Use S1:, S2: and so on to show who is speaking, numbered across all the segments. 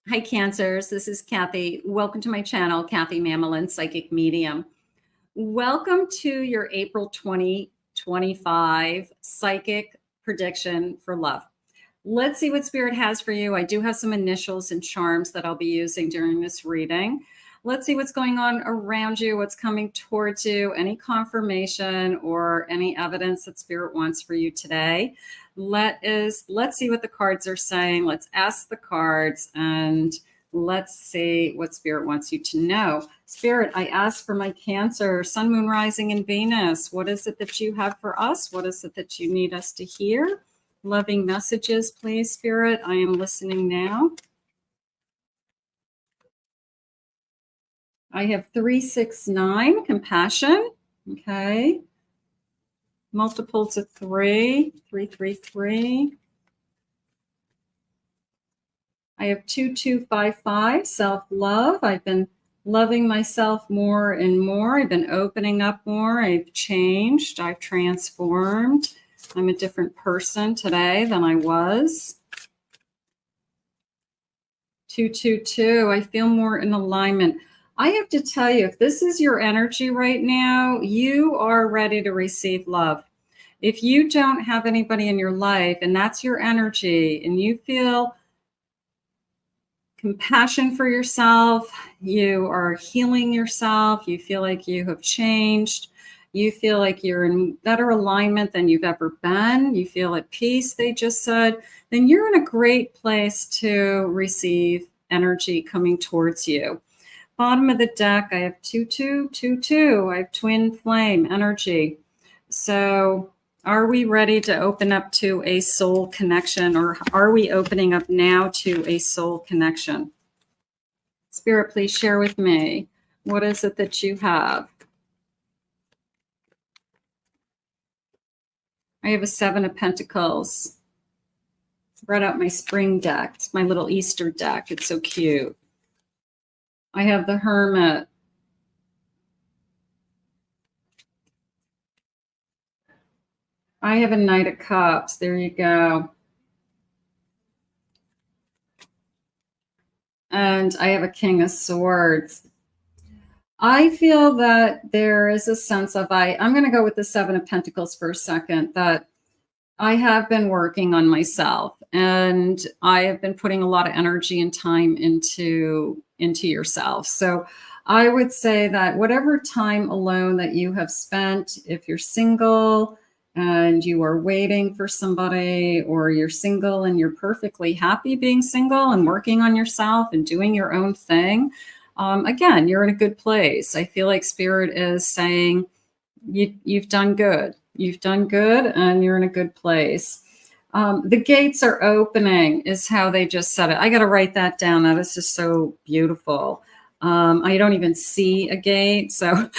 S1: Hi, Cancers. This is Kathy. Welcome to my channel, Kathy Mamolen, Psychic Medium. Welcome to your April 2025 Psychic Prediction for Love. Let's see what Spirit has for you. I do have some initials and charms that I'll be using during this reading. Let's see what's going on around you, what's coming towards you, any confirmation or any evidence that Spirit wants for you today. Let's see what the cards are saying. Let's ask the cards and let's see what Spirit wants you to know. Spirit, I ask for my Cancer, Sun, Moon, Rising, and Venus. What is it that you have for us? What is it that you need us to hear? Loving messages, please, Spirit. I am listening now. I have 3, 6, 9, compassion. Okay. Multiples of 3, 3, 3, 3. I have 2, 2, 5, 5, self-love. I've been loving myself more and more. I've been opening up more. I've changed. I've transformed. I'm a different person today than I was. 2, 2, 2. I feel more in alignment. I have to tell you, if this is your energy right now, you are ready to receive love. If you don't have anybody in your life and that's your energy and you feel compassion for yourself, you are healing yourself, you feel like you have changed, you feel like you're in better alignment than you've ever been, you feel at peace, they just said, then you're in a great place to receive energy coming towards you. Bottom of the deck, I have 2, 2, 2, 2. I have twin flame energy. So are we ready to open up to a soul connection, or are we opening up now to a soul connection? Spirit, please share with me. What is it that you have? I have a 7 of Pentacles. Brought out my spring deck. It's my little Easter deck. It's so cute. I have the Hermit. I have a Knight of Cups. There you go. And I have a King of Swords. I feel that there is a sense of, I'm going to go with the 7 of Pentacles for a second, that I have been working on myself and I have been putting a lot of energy and time into yourself. So I would say that whatever time alone that you have spent, if you're single and you are waiting for somebody, or you're single and you're perfectly happy being single and working on yourself and doing your own thing, again, you're in a good place. I feel like Spirit is saying you've done good. You've done good and you're in a good place. The gates are opening is how they just said it. I got to write that down. That is just so beautiful. I don't even see a gate, so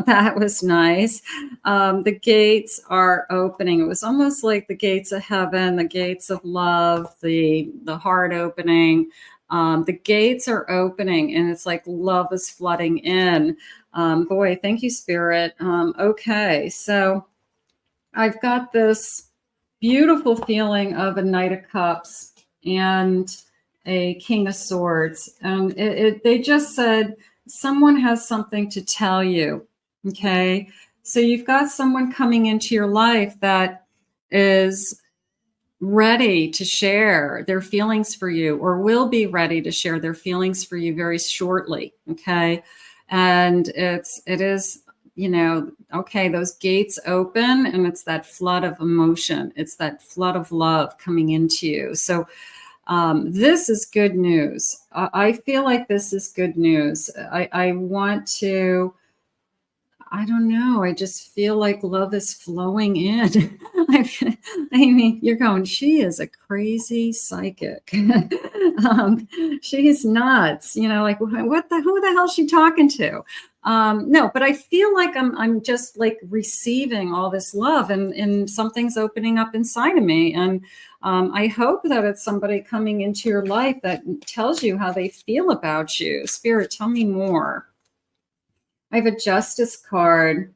S1: that was nice. The gates are opening. It was almost like the gates of heaven, the gates of love, the heart opening. The gates are opening and it's like love is flooding in. Boy, thank you, Spirit. Okay, so I've got this beautiful feeling of a Knight of Cups and a King of Swords. And they just said, someone has something to tell you. Okay. So you've got someone coming into your life that is ready to share their feelings for you, or will be ready to share their feelings for you very shortly. Okay. And it is, you know, okay, those gates open and it's that flood of emotion. It's that flood of love coming into you. So this is good news. I feel like this is good news. I want to, I don't know. I just feel like love is flowing in. I mean, you're going, she is a crazy psychic. She's nuts. You know, like who the hell is she talking to? No, but I feel like I'm just like receiving all this love and something's opening up inside of me. And I hope that it's somebody coming into your life that tells you how they feel about you. Spirit, tell me more. I have a Justice card.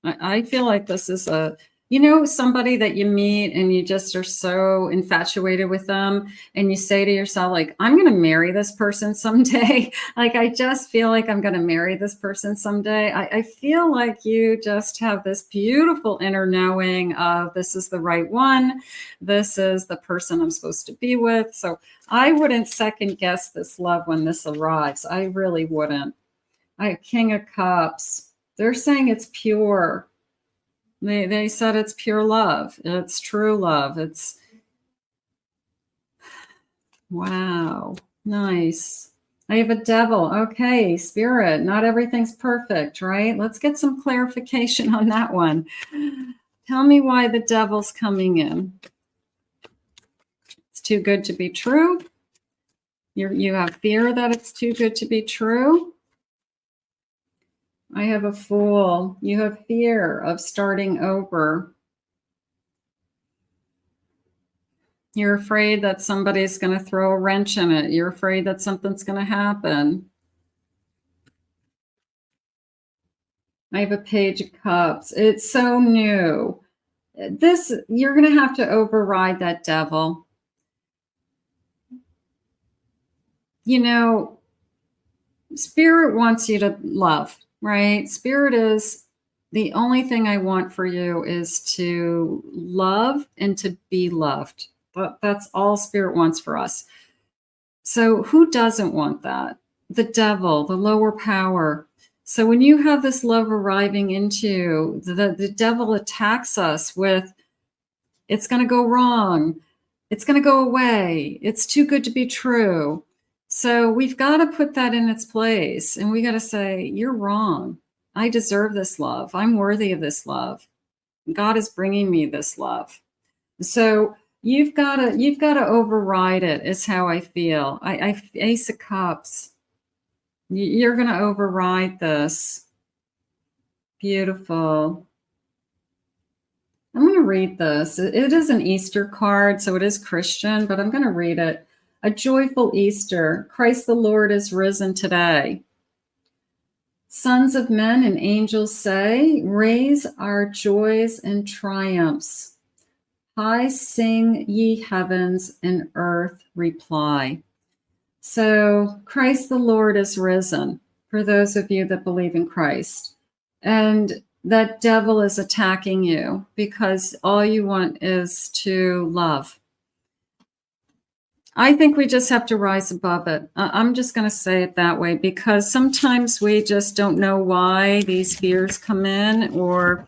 S1: I feel like this is a You know, somebody that you meet and you just are so infatuated with them, and you say to yourself, like, I'm going to marry this person someday. Like, I just feel like I'm going to marry this person someday. I feel like you just have this beautiful inner knowing of this is the right one. This is the person I'm supposed to be with. So I wouldn't second guess this love when this arrives. I really wouldn't. King of Cups. They're saying it's pure. They said it's pure love. It's true love. It's wow. Nice. I have a devil. Okay, spirit. Not everything's perfect, right? Let's get some clarification on that one. Tell me why the devil's coming in. It's too good to be true. You have fear that it's too good to be true. I have a Fool. You have fear of starting over. You're afraid that somebody's going to throw a wrench in it. You're afraid that something's going to happen. I have a Page of Cups. It's so new. You're going to have to override that devil. You know, Spirit wants you to love, right? Spirit is the only thing I want for you is to love and to be loved. That's all Spirit wants for us. So who doesn't want that? The devil, the lower power. So when you have this love arriving into the devil attacks us with, it's going to go wrong. It's going to go away. It's too good to be true. So we've got to put that in its place. And we got to say, you're wrong. I deserve this love. I'm worthy of this love. God is bringing me this love. So you've got to override it is how I feel. Ace of Cups. You're going to override this. Beautiful. I'm going to read this. It is an Easter card, so it is Christian, but I'm going to read it. A joyful Easter. Christ the Lord is risen today. Sons of men and angels say, raise our joys and triumphs. High sing ye heavens, and earth reply. So Christ the Lord is risen, for those of you that believe in Christ. And that devil is attacking you because all you want is to love. I think we just have to rise above it. I'm just going to say it that way because sometimes we just don't know why these fears come in, or,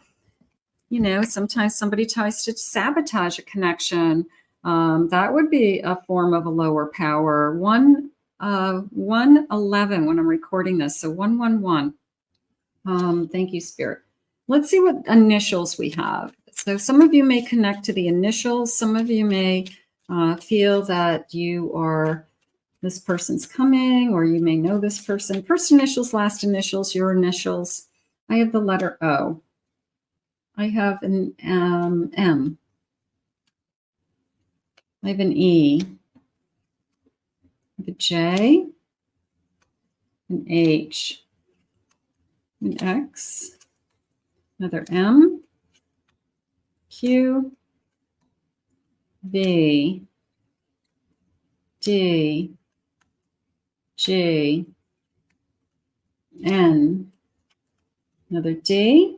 S1: you know, sometimes somebody tries to sabotage a connection. That would be a form of a lower power. 111 when I'm recording this. So 111. Thank you, Spirit. Let's see what initials we have. So some of you may connect to the initials. Some of you may feel that this person's coming, or you may know this person. First initials, last initials, your initials. I have the letter O. I have an M. I have an E. I have a J. An H. An X. Another M. Q. V. D. G. N. Another D.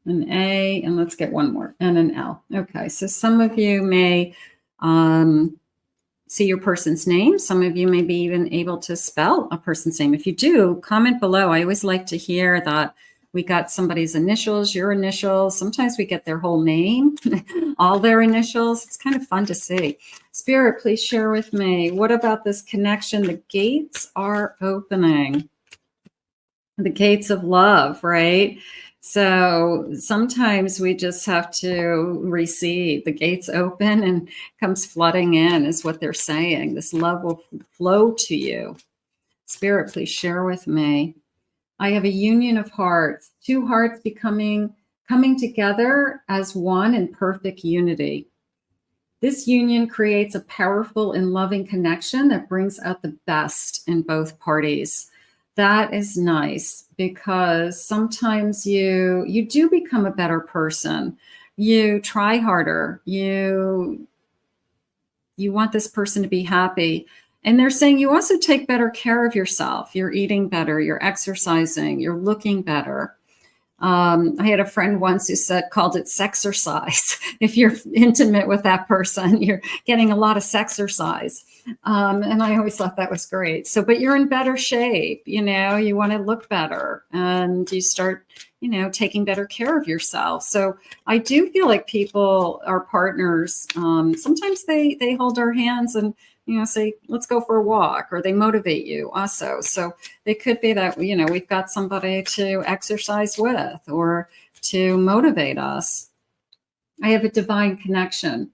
S1: An A, and let's get one more, and an L. Okay, so some of you may see your person's name. Some of you may be even able to spell a person's name. If you do, comment below. I always like to hear that we got somebody's initials, your initials. Sometimes we get their whole name, all their initials. It's kind of fun to see. Spirit, please share with me. What about this connection? The gates are opening. The gates of love, right? So sometimes we just have to receive. The gates open and comes flooding in is what they're saying. This love will flow to you. Spirit, please share with me. I have a union of hearts, two hearts coming together as one in perfect unity. This union creates a powerful and loving connection that brings out the best in both parties. That is nice because sometimes you do become a better person. you try harder, you want this person to be happy. And they're saying you also take better care of yourself. You're eating better, you're exercising, you're looking better. I had a friend once who called it sexercise. If you're intimate with that person, you're getting a lot of sexercise. And I always thought that was great. So, but you're in better shape, you want to look better, and you start, taking better care of yourself. So I do feel like people, our partners, sometimes they hold our hands and, say, let's go for a walk, or they motivate you also. So it could be that, we've got somebody to exercise with or to motivate us. I have a divine connection.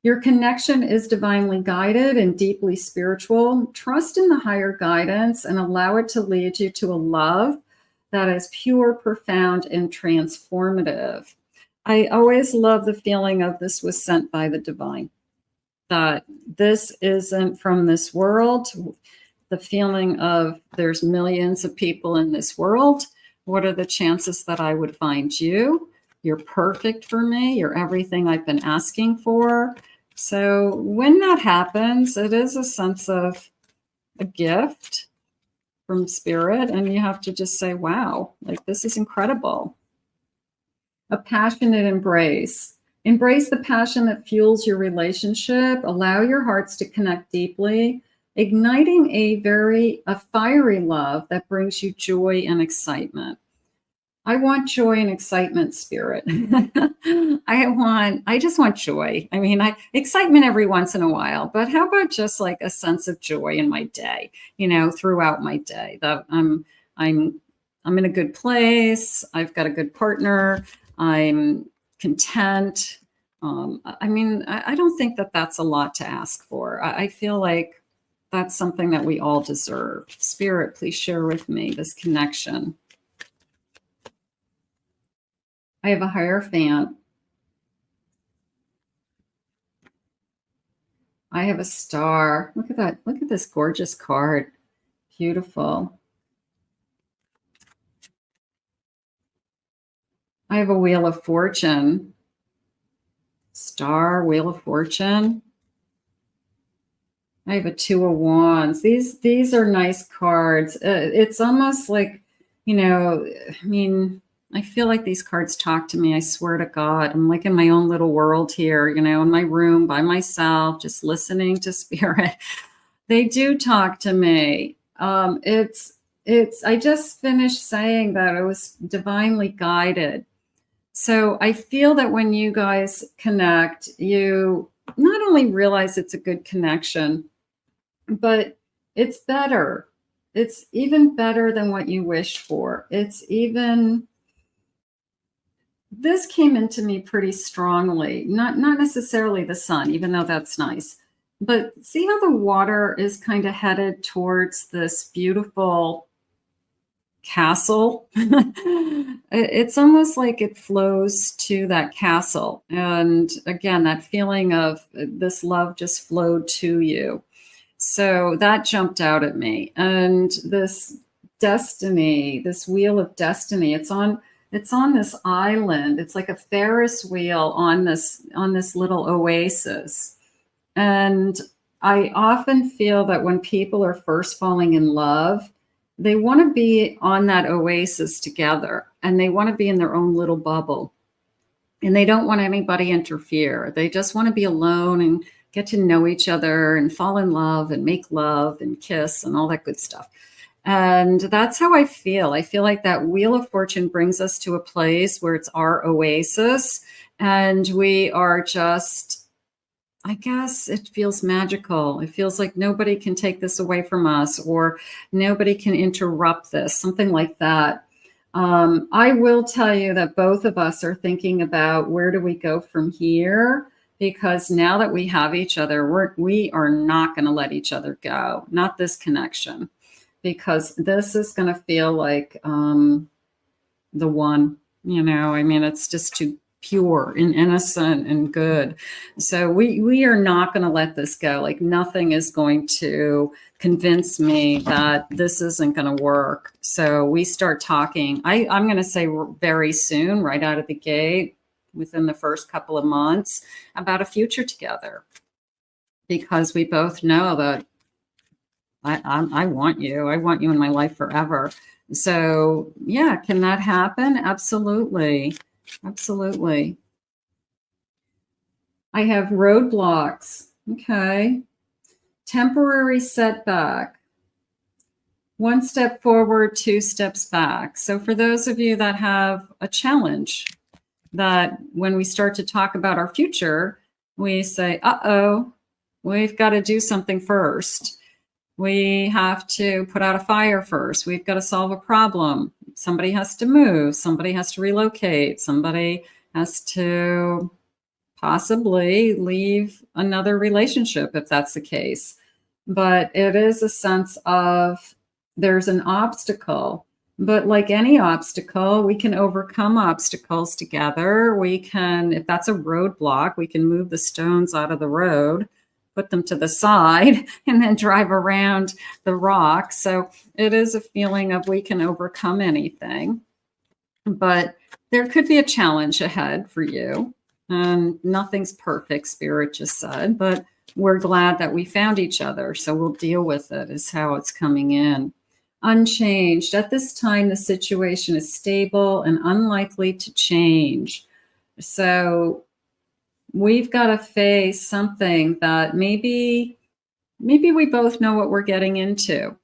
S1: Your connection is divinely guided and deeply spiritual. Trust in the higher guidance and allow it to lead you to a love that is pure, profound, and transformative. I always love the feeling of this was sent by the divine, that this isn't from this world. The feeling of there's millions of people in this world. What are the chances that I would find you? You're perfect for me. You're everything I've been asking for. So when that happens, it is a sense of a gift from spirit. And you have to just say, wow, like this is incredible. A passionate embrace. Embrace the passion that fuels your relationship. Allow your hearts to connect deeply, igniting a fiery love that brings you joy and excitement. I want joy and excitement, spirit. I just want joy. I mean, excitement every once in a while, but how about just like a sense of joy in my day, throughout my day, that I'm in a good place. I've got a good partner. I'm content. I don't think that that's a lot to ask for. I feel like that's something that we all deserve. Spirit, please share with me this connection. I have a Hierophant. I have a star. Look at that. Look at this gorgeous card. Beautiful. I have a Wheel of Fortune. Star, Wheel of Fortune. I have a Two of Wands. These are nice cards. It's almost like, I feel like these cards talk to me. I swear to God, I'm like in my own little world here, in my room by myself, just listening to spirit. They do talk to me. I just finished saying that I was divinely guided. So I feel that when you guys connect, you not only realize it's a good connection, but it's better. It's even better than what you wished for. This came into me pretty strongly, not necessarily the sun, even though that's nice, but see how the water is kind of headed towards this beautiful castle. It's almost like it flows to that castle. And again, that feeling of this love just flowed to you. So that jumped out at me. And this destiny, this wheel of destiny, it's on this island. It's like a Ferris wheel on this little oasis. And I often feel that when people are first falling in love, they want to be on that oasis together, and they want to be in their own little bubble, and they don't want anybody interfere. They just want to be alone and get to know each other and fall in love and make love and kiss and all that good stuff. And that's how I feel. I feel like that Wheel of Fortune brings us to a place where it's our oasis, and we are just, I guess it feels magical. It feels like nobody can take this away from us, or nobody can interrupt this, something like that. I will tell you that both of us are thinking about where do we go from here, because now that we have each other, we are not going to let each other go, not this connection, because this is going to feel like the one, it's just too pure and innocent and good. So we are not going to let this go. Like nothing is going to convince me that this isn't going to work. So we start talking. I'm going to say very soon, right out of the gate. within the first couple of months about a future together, because we both know that I want you. I want you in my life forever. So yeah, can that happen? Absolutely. Absolutely. I have roadblocks. Okay. Temporary setback. 1 step forward, 2 steps back. So for those of you that have a challenge, that when we start to talk about our future, we say, uh-oh, we've got to do something first. We have to put out a fire first. We've got to solve a problem. Somebody has to move. Somebody has to relocate. Somebody has to possibly leave another relationship if that's the case. But it is a sense of there's an obstacle. But like any obstacle, we can overcome obstacles together. We can, if that's a roadblock, we can move the stones out of the road, put them to the side, and then drive around the rock. So it is a feeling of we can overcome anything. But there could be a challenge ahead for you. Nothing's perfect, Spirit just said, but we're glad that we found each other. So we'll deal with it, is how it's coming in. Unchanged. At this time, the situation is stable and unlikely to change. So we've got to face something that maybe we both know what we're getting into.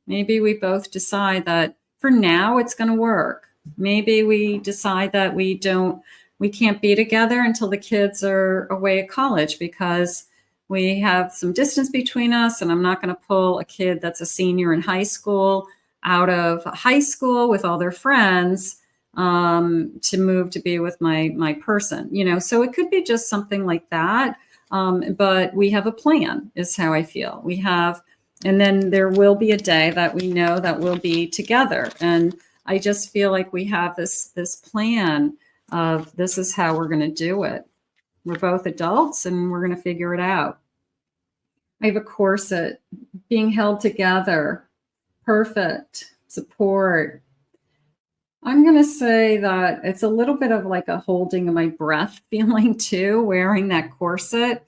S1: Maybe we both decide that for now it's going to work. Maybe we decide that we can't be together until the kids are away at college because we have some distance between us, and I'm not going to pull a kid that's a senior in high school out of high school with all their friends to move to be with my person, so it could be just something like that. But we have a plan, is how I feel. And then there will be a day that we know that we'll be together. And I just feel like we have this plan of this is how we're going to do it. We're both adults and we're going to figure it out. I have a corset, being held together, perfect, support. I'm going to say that it's a little bit of like a holding of my breath feeling too, wearing that corset.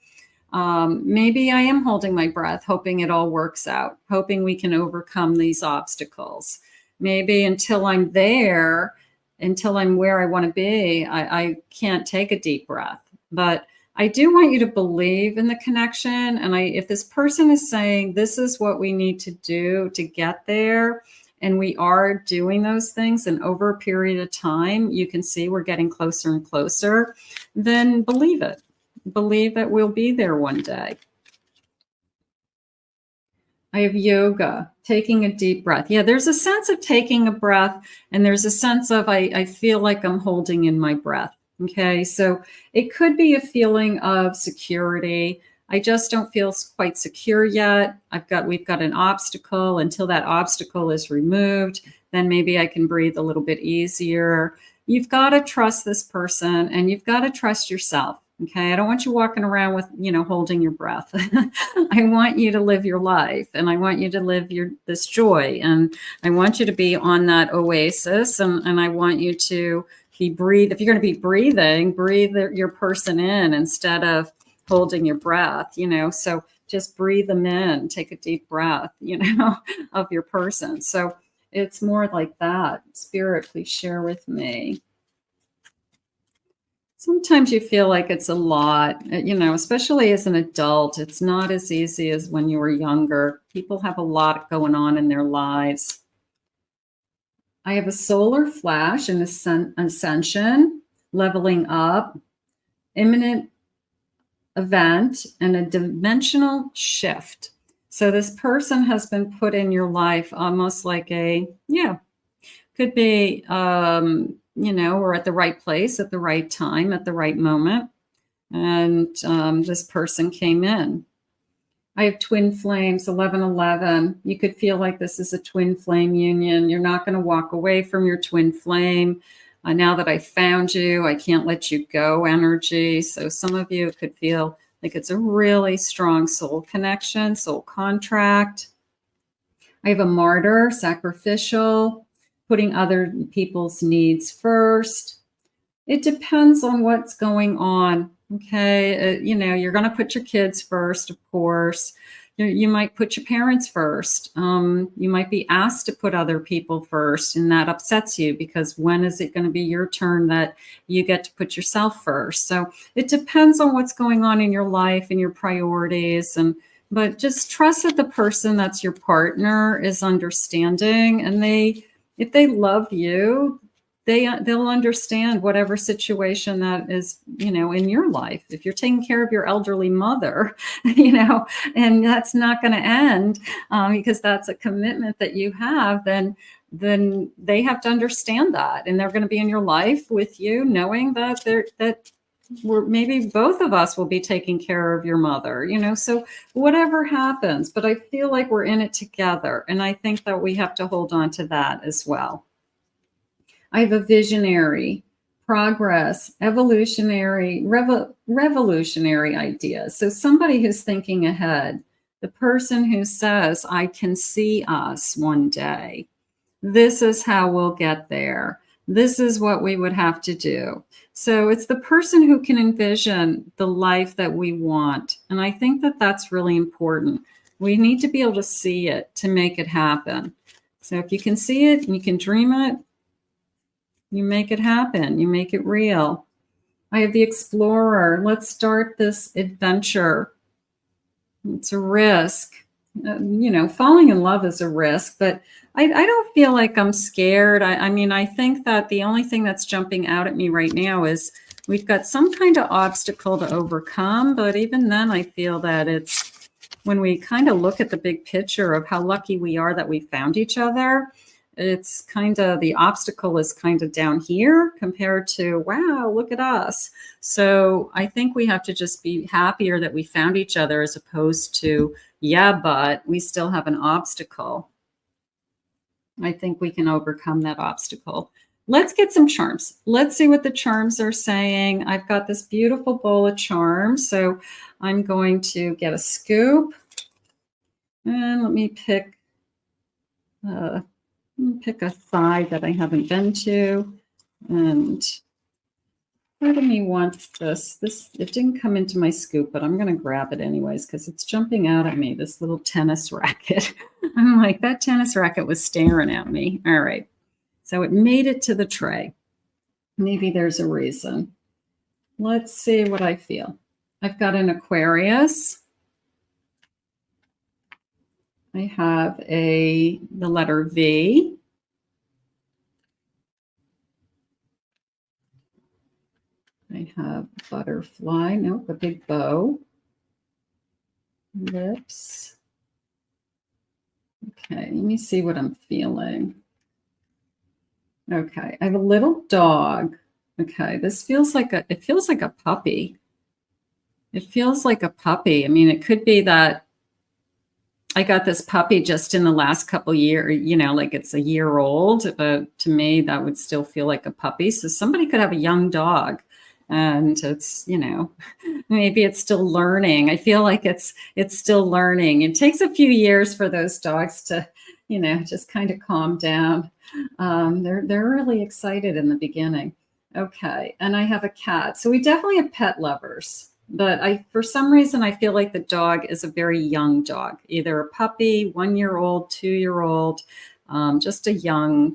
S1: Maybe I am holding my breath, hoping it all works out, hoping we can overcome these obstacles. Maybe until I'm there, until I'm where I want to be, I can't take a deep breath. But I do want you to believe in the connection. And if this person is saying this is what we need to do to get there, and we are doing those things, and over a period of time, you can see we're getting closer and closer, then believe it. Believe that we'll be there one day. I have yoga, taking a deep breath. Yeah, there's a sense of taking a breath, and there's a sense of I feel like I'm holding in my breath. Okay, so it could be a feeling of security. I just don't feel quite secure yet. We've got an obstacle. Until that obstacle is removed, then maybe I can breathe a little bit easier. You've got to trust this person, and you've got to trust yourself. Okay, I don't want you walking around with, holding your breath. I want you to live your life, and I want you to live this joy, and I want you to be on that oasis, and I want you to breathe. If you're going to be breathing, breathe your person in instead of holding your breath, so just breathe them in, take a deep breath, of your person. So it's more like that. Spirit, please share with me. Sometimes you feel like it's a lot, especially as an adult. It's not as easy as when you were younger. People have a lot going on in their lives. I have a solar flash and ascension, leveling up, imminent event, and a dimensional shift. So this person has been put in your life almost like could be, we're at the right place at the right time at the right moment. And this person came in. I have twin flames, 1111. You could feel like this is a twin flame union. You're not going to walk away from your twin flame. Now that I found you, I can't let you go energy. So some of you could feel like it's a really strong soul connection, soul contract. I have a martyr, sacrificial, putting other people's needs first. It depends on what's going on. Okay. You know, you're going to put your kids first, of course. You might put your parents first. You might be asked to put other people first, and that upsets you because when is it going to be your turn that you get to put yourself first? So it depends on what's going on in your life and your priorities. But just trust that the person that's your partner is understanding, and if they love you, they'll understand whatever situation that is, you know, in your life. If you're taking care of your elderly mother, you know, and that's not going to end because that's a commitment that you have, then they have to understand that, and they're going to be in your life with you, knowing that maybe both of us will be taking care of your mother, you know, so whatever happens. But I feel like we're in it together, and I think that we have to hold on to that as well. I have a visionary, progress, evolutionary, revolutionary ideas. So somebody who's thinking ahead, the person who says, I can see us one day. This is how we'll get there. This is what we would have to do. So it's the person who can envision the life that we want. And I think that that's really important. We need to be able to see it to make it happen. So if you can see it and you can dream it, you make it happen. You make it real. I have the explorer. Let's start this adventure. It's a risk. You know, falling in love is a risk, but I don't feel like I'm scared. I mean, I think that the only thing that's jumping out at me right now is we've got some kind of obstacle to overcome. But even then, I feel that it's when we kind of look at the big picture of how lucky we are that we found each other. It's kind of, the obstacle is kind of down here compared to, wow, look at us. So I think we have to just be happier that we found each other as opposed to, yeah, but we still have an obstacle. I think we can overcome that obstacle. Let's get some charms. Let's see what the charms are saying. I've got this beautiful bowl of charms. So I'm going to get a scoop and let me pick a side that I haven't been to. And part of me wants this. It didn't come into my scoop, but I'm going to grab it anyways because it's jumping out at me, this little tennis racket. I'm like, that tennis racket was staring at me. All right. So it made it to the tray. Maybe there's a reason. Let's see what I feel. I've got an Aquarius. I have the letter V. I have butterfly, nope, a big bow. Lips. Okay, let me see what I'm feeling. Okay, I have a little dog. Okay, this feels like it feels like a puppy. It feels like a puppy. I mean, it could be that I got this puppy just in the last couple years, you know, like it's a year old, but to me, that would still feel like a puppy. So somebody could have a young dog and it's, you know, maybe it's still learning. I feel like it's still learning. It takes a few years for those dogs to, you know, just kind of calm down. They're really excited in the beginning. Okay. And I have a cat. So we definitely have pet lovers. But for some reason, I feel like the dog is a very young dog, either a puppy, 1-year-old, 2-year-old, just a young,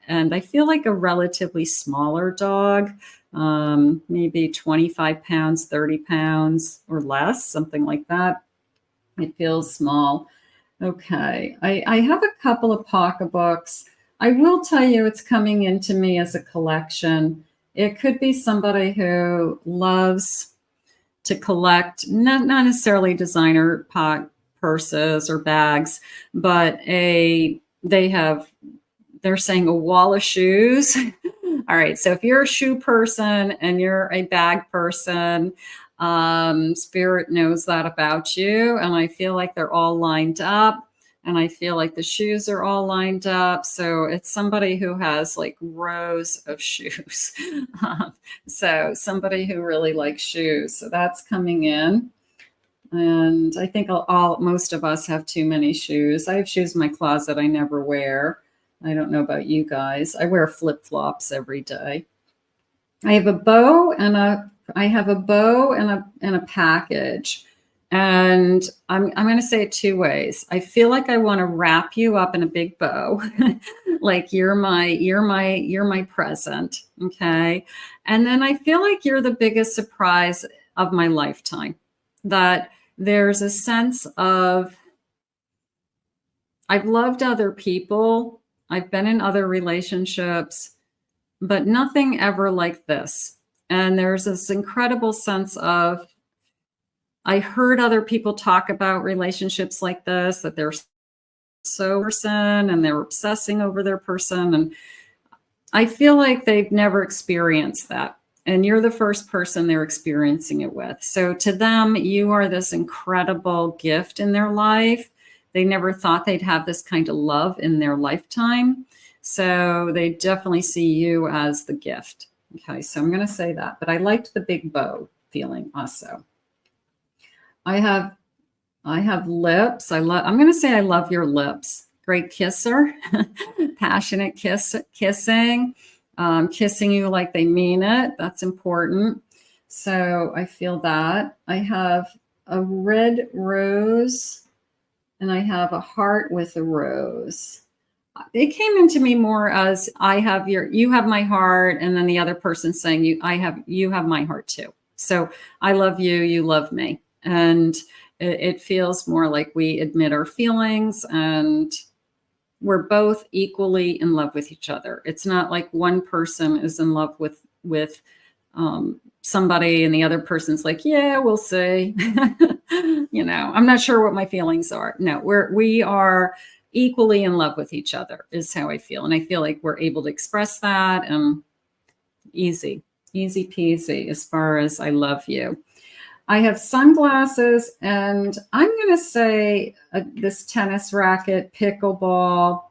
S1: and I feel like a relatively smaller dog, maybe 25 pounds, 30 pounds or less, something like that. It feels small. Okay. I have a couple of pocketbooks. I will tell you it's coming into me as a collection. It could be somebody who loves to collect, not necessarily designer purses or bags, but they're saying a wall of shoes. All right. So if you're a shoe person and you're a bag person, Spirit knows that about you. And I feel like they're all lined up. And I feel like the shoes are all lined up. So it's somebody who has like rows of shoes. So somebody who really likes shoes. So that's coming in. And I think most of us have too many shoes. I have shoes in my closet I never wear. I don't know about you guys. I wear flip-flops every day. I have a bow and a package. And I'm going to say it two ways. I feel like I want to wrap you up in a big bow, like you're my present, okay? And then I feel like you're the biggest surprise of my lifetime. That there's a sense of I've loved other people, I've been in other relationships, but nothing ever like this. And there's this incredible sense of I heard other people talk about relationships like this, that they're so person and they're obsessing over their person. And I feel like they've never experienced that. And you're the first person they're experiencing it with. So to them, you are this incredible gift in their life. They never thought they'd have this kind of love in their lifetime. So they definitely see you as the gift. Okay, so I'm going to say that. But I liked the big bow feeling also. I have lips. I'm going to say I love your lips. Great kisser, passionate kissing, kissing you like they mean it. That's important. So I feel that. I have a red rose and I have a heart with a rose. It came into me more as you have my heart, and then the other person saying you have my heart too. So I love you, you love me. And it feels more like we admit our feelings and we're both equally in love with each other. It's not like one person is in love with somebody and the other person's like, yeah, we'll see. I'm not sure what my feelings are. No, we are equally in love with each other is how I feel. And I feel like we're able to express that easy peasy as far as I love you. I have sunglasses, and I'm going to say this tennis racket, pickleball.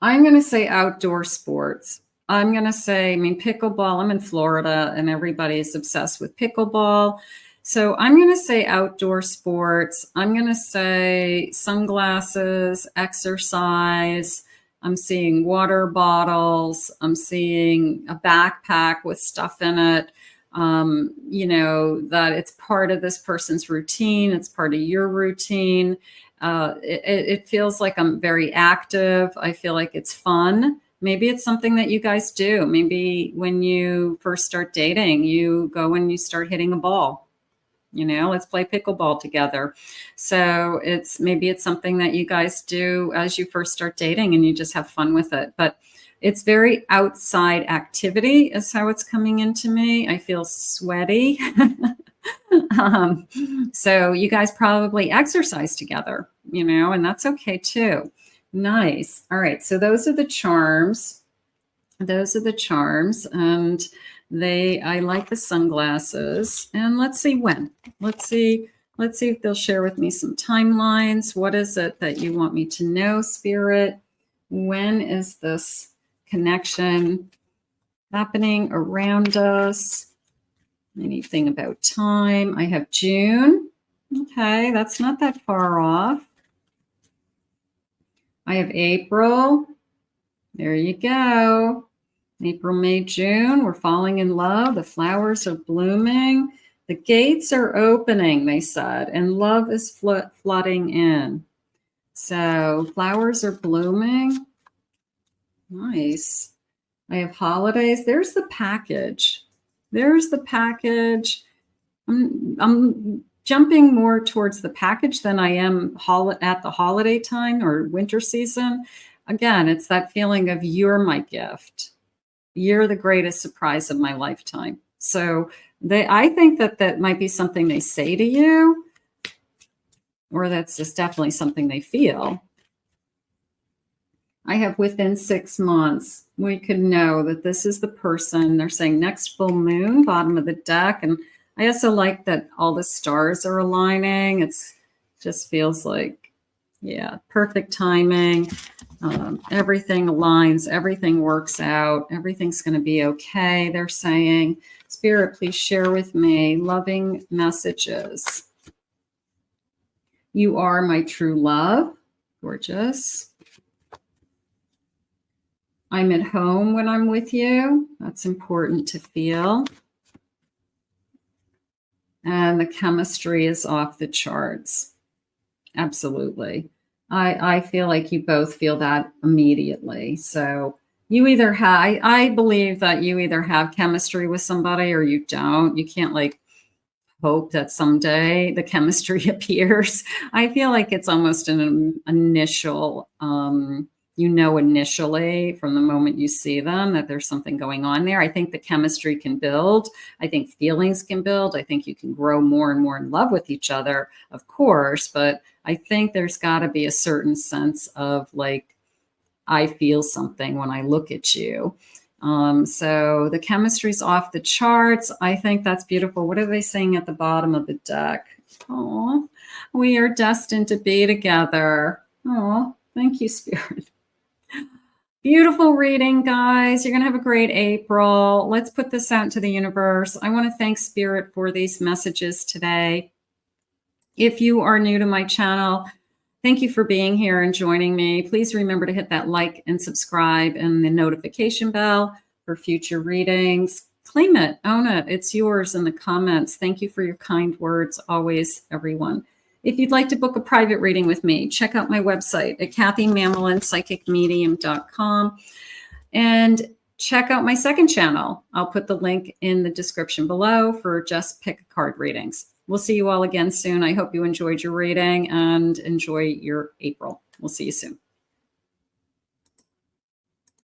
S1: I'm going to say outdoor sports. I'm going to say, pickleball. I'm in Florida, and everybody's obsessed with pickleball. So I'm going to say outdoor sports. I'm going to say sunglasses, exercise. I'm seeing water bottles. I'm seeing a backpack with stuff in it. That it's part of this person's routine. It's part of your routine. It feels like I'm very active. I feel like it's fun. Maybe it's something that you guys do. Maybe when you first start dating, you go and you start hitting a ball. Let's play pickleball together. So maybe it's something that you guys do as you first start dating and you just have fun with it. But it's very outside activity is how it's coming into me. I feel sweaty. So you guys probably exercise together, and that's okay too. Nice. All right. So those are the charms. And I like the sunglasses. And let's see when. Let's see if they'll share with me some timelines. What is it that you want me to know, Spirit? When is this connection happening around us? Anything about time? I have June. Okay, that's not that far off. I have April. There you go. April, May, June. We're falling in love. The flowers are blooming. The gates are opening, they said, and love is flooding in. So flowers are blooming. Nice. I have holidays. There's the package. I'm jumping more towards the package than I am at the holiday time or winter season. Again, it's that feeling of you're my gift. You're the greatest surprise of my lifetime. So I think that might be something they say to you, or that's just definitely something they feel. I have within 6 months. We could know that this is the person. They're saying next full moon, bottom of the deck. And I also like that all the stars are aligning. It's just feels like, yeah, perfect timing. Everything aligns. Everything works out. Everything's going to be okay. They're saying, Spirit, please share with me loving messages. You are my true love. Gorgeous. I'm at home when I'm with you. That's important to feel. And the chemistry is off the charts. Absolutely. I feel like you both feel that immediately. So you either have, I believe that you either have chemistry with somebody or you don't. You can't like hope that someday the chemistry appears. I feel like it's almost an initial, initially from the moment you see them that there's something going on there. I think the chemistry can build. I think feelings can build. I think you can grow more and more in love with each other, of course, but I think there's got to be a certain sense of like, I feel something when I look at you. So the chemistry's off the charts. I think that's beautiful. What are they saying at the bottom of the deck? Oh, we are destined to be together. Oh, thank you, Spirit. Beautiful reading, guys. You're going to have a great April. Let's put this out into the universe. I want to thank Spirit for these messages today. If you are new to my channel, thank you for being here and joining me. Please remember to hit that like and subscribe and the notification bell for future readings. Claim it, own it. It's yours in the comments. Thank you for your kind words always, everyone. If you'd like to book a private reading with me, check out my website at kathymamolin.psychicmedium.com and check out my second channel. I'll put the link in the description below for Just Pick a Card readings. We'll see you all again soon. I hope you enjoyed your reading and enjoy your April. We'll see you soon.